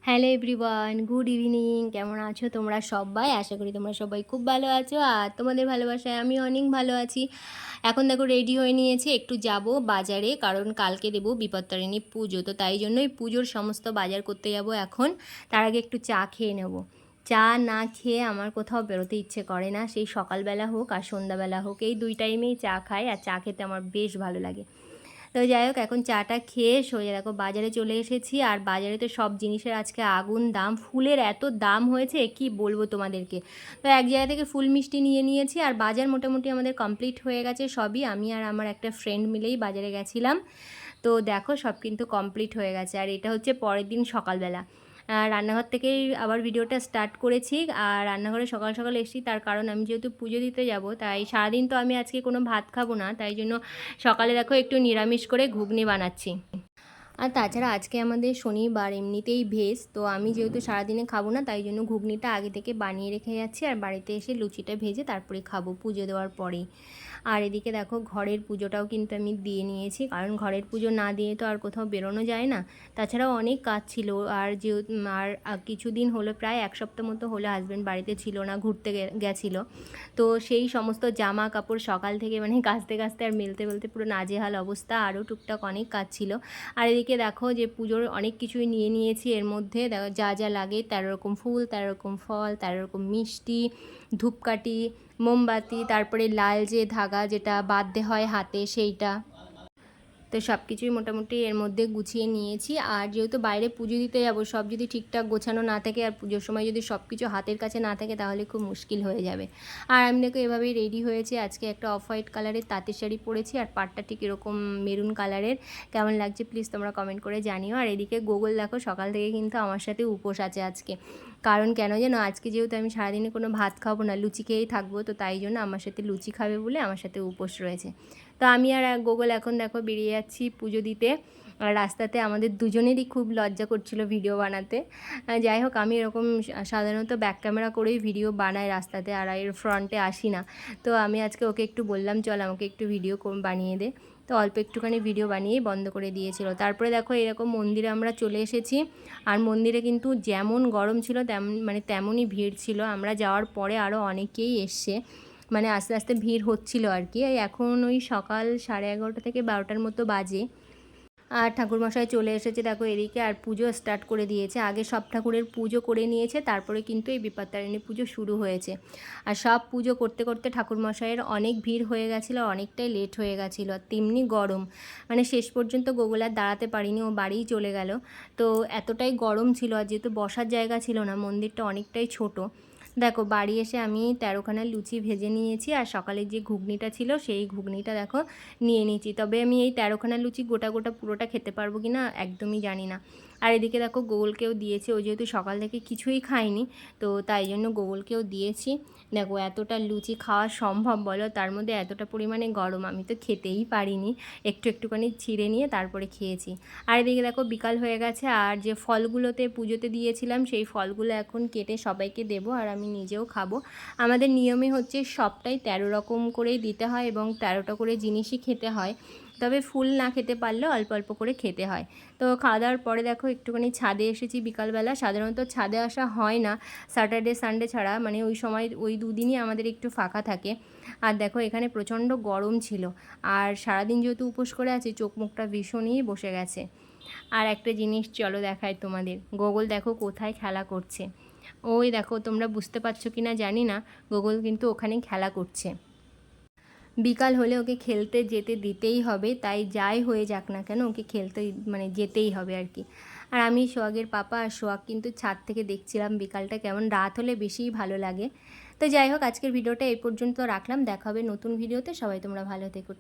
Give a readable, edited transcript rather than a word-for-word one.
Hello everyone, good evening. কেমন আছো তোমরা সবাই? আশা করি তোমরা সবাই খুব ভালো আছো আর তোমাদের ভালোবাসায় আমি অনেক ভালো আছি। এখন দেখো রেডি হয়ে নিয়েছি, একটু যাব বাজারে, কারণ কালকে দেবো বিপত্তারিণী পুজো, তো তাই জন্যই পুজোর সমস্ত বাজার করতে যাব এখন। তার আগে একটু চা খেয়ে নেব। চা না খেয়ে আমার কোথাও বেরোতে ইচ্ছে করে না, সেই সকালবেলা হোক আর সন্ধ্যাবেলা হোক, এই দুই টাইমেই চা খাই আর চা খেতে আমার বেশ ভালো লাগে। তো যাই হোক, এখন চাটা খেয়ে সোজা দেখো বাজারে চলে এসেছি। আর বাজারে তো সব জিনিসের আজকে আগুন দাম, ফুলের এত দাম হয়েছে কি বলবো তোমাদেরকে। তো এক জায়গা থেকে ফুল মিষ্টি নিয়ে নিয়েছি আর বাজার মোটামুটি আমাদের কমপ্লিট হয়ে গেছে সবই। আমি আর আমার একটা ফ্রেন্ড মিলেই বাজারে গেছিলাম। তো দেখো সব কিন্তু কমপ্লিট হয়ে গেছে আর এটা হচ্ছে পরের দিন সকালবেলা। রান্নাঘর থেকেই আবার ভিডিওটা স্টার্ট করেছি। আর রান্নাঘরে সকাল সকাল এসেছি তার কারণ আমি যেহেতু পুজো দিতে যাব, তাই সারাদিন তো আমি আজকে কোনো ভাত খাবো না, তাই জন্য সকালে দেখো একটু নিরামিষ করে ঘুগনি বানাচ্ছি। আর তাছাড়া আজকে আমাদের শনিবার, এমনিতেই ভেজ, তো আমি যেহেতু সারাদিনে খাবো না তাই জন্য ঘুগনিটা আগে থেকে বানিয়ে রেখে যাচ্ছি আর বাড়িতে এসে লুচিটা ভেজে তারপরে খাবো পুজো দেওয়ার পরেই। আর এদিকে দেখো ঘরের পুজোটাও কিন্তু আমি দিয়ে নিয়েছি, কারণ ঘরের পুজো না দিয়ে তো আর কোথাও বেরোনো যায় না। তাছাড়াও অনেক কাজ ছিল। আর যে কিছুদিন হলো, প্রায় এক সপ্তাহ মতো হলো হাজব্যান্ড বাড়িতে ছিল না, ঘুরতে গেছিলো। তো সেই সমস্ত জামা কাপড় সকাল থেকে মানে কাচতে কাচতে আর মেলতে মেলতে পুরো নাজেহাল অবস্থা, আরও টুকটাক অনেক কাজ ছিল। আর এদিকে দেখো যে পুজোর অনেক কিছুই নিয়ে নিয়েছি, এর মধ্যে যা যা লাগে 13 রকম ফুল, 13 রকম ফল, 13 রকম মিষ্টি, ধূপকাঠি, মোমবাতি, তারপরে লাল যে ধাগা যেটা বাঁধতে হয় হাতে সেইটা। তো সব কিছুই মোটামুটি এর মধ্যে গুছিয়ে নিয়েছি। আর যেহেতু বাইরে পুজো দিতে যাব, সব যদি ঠিকঠাক গোছানো না থাকে আর পুজোর সময় যদি সব কিছু হাতের কাছে না থাকে তাহলে খুব মুশকিল হয়ে যাবে। আর আমি দেখো এভাবেই রেডি হয়েছি। আজকে একটা অফ হোয়াইট কালারের তাঁতের শাড়ি পরেছি আর পাড়টা ঠিক এরকম মেরুন কালারের। কেমন লাগছে প্লিজ তোমরা কমেন্ট করে জানিও। আর এদিকে গুগল দেখো সকাল থেকে কিন্তু আমার সাথে উপোস আছে আজকে। কারণ কেন যেন, আজকে যেহেতু আমি সারাদিনে কোনো ভাত খাবো না, লুচি খেয়েই থাকবো, তো তাই জন্য আমার সাথে লুচি খাবে বলে আমার সাথে উপোস রয়েছে। তো আমি আর গুগল এখন দেখো বেরিয়ে যাচ্ছি পুজো দিতে। আর রাস্তাতে আমাদের দুজনেরই খুব লজ্জা করছিল ভিডিও বানাতে। যাই হোক, আমি এরকম সাধারণত ব্যাক ক্যামেরা করেই ভিডিও বানাই রাস্তাতে, আর এর ফ্রন্টে আসি না। তো আমি আজকে ওকে একটু বললাম চল আমাকে একটু ভিডিও বানিয়ে দে, তো অল্প একটুখানি ভিডিও বানিয়েই বন্ধ করে দিয়েছিল। তারপরে দেখো এরকম মন্দিরে আমরা চলে এসেছি। আর মন্দিরে কিন্তু যেমন গরম ছিল তেমনই ভিড় ছিল। আমরা যাওয়ার পরে আরও অনেকেই এসছে, মানে আস্তে আস্তে ভিড় হচ্ছিল আর কি। এখন ওই সকাল 11:30 থেকে 12টার মতো বাজে। আর ঠাকুরমশাই চলে এসেছে দেখো এদিকে, আর পুজো স্টার্ট করে দিয়েছে। আগে সব ঠাকুরের পুজো করে নিয়েছে, তারপরে কিন্তু এই বিপত্তারিণী পুজো শুরু হয়েছে। আর সব পুজো করতে করতে ঠাকুরমশাইয়ের অনেক ভিড় হয়ে গেছিলো, অনেকটাই লেট হয়ে গেছিলো। আর তেমনি গরম, মানে শেষ পর্যন্ত গোগল আর দাঁড়াতে পারিনি, ও বাড়িই চলে গেল। তো এতটাই গরম ছিল, আর যেহেতু বসার জায়গা ছিল না, মন্দিরটা অনেকটাই ছোট। দেখো বাড়ি এসে আমি 13খানা লুচি ভেজে নিয়েছি আর সকালের যে ঘুগনিটা ছিল সেই ঘুগনিটা দেখো নিয়ে নিয়েছি। তবে আমি এই 13খানা লুচি গোটা গোটা পুরোটা খেতে পারবো কি না একদমই জানি না। আর এদিকে দেখো গোগলকেও দিয়েছি, ও যেহেতু সকাল থেকে কিছুই খায়নি, তো তাই জন্য গোগলকেও দিয়েছি। দেখো এতটা লুচি খাওয়া সম্ভব বলো, তার মধ্যে এতটা পরিমাণে গরম, আমি তো খেতেই পারিনি, একটুখানি ছিঁড়ে নিয়ে তারপরে খেয়েছি। আর এদিকে দেখো বিকাল হয়ে গেছে, আর যে ফলগুলোতে পুজোতে দিয়েছিলাম সেই ফলগুলো এখন কেটে সবাইকে দেবো আর আমি নিজেও খাবো। আমাদের নিয়মে হচ্ছে সবটাই 13 রকম করেই দিতে হয় এবং 13টা করে জিনিসই খেতে হয়। তবে ফুল না খেতে পারলেও অল্প অল্প করে খেতে হয়। তো খাওয়া দাওয়ার পরে দেখো একটুখানি ছাদে এসেছি বিকালবেলা। সাধারণত ছাদে আসা হয় না স্যাটারডে সানডে ছাড়া, মানে ওই সময় ওই দুদিনই আমাদের একটু ফাঁকা থাকে। আর দেখো এখানে প্রচণ্ড গরম ছিল, আর সারাদিন যেহেতু উপোস করে আছি চোখ মুখটা ভীষণই বসে গেছে। আর একটা জিনিস চলো দেখাই তোমাদের, গোগল দেখো কোথায় খেলা করছে। ওই দেখো, তোমরা বুঝতে পারছো কি না জানি না, গোগল কিন্তু ওখানে খেলা করছে। বিকাল হলে ওকে খেলতে যেতে দিতেই হবে, তাই যাই হয়ে যাক না কেন ওকে খেলতে মানে যেতেই হবে আর কি। আর আমি সোহাগের পাপা আর সোহাগ কিন্তু ছাদ থেকে দেখছিলাম বিকালটা কেমন, রাত হলে বেশিই ভালো লাগে। তো যাই হোক, আজকের ভিডিওটা এই পর্যন্ত রাখলাম, দেখা হবে নতুন ভিডিওতে। সবাই তোমরা ভালো থেকো।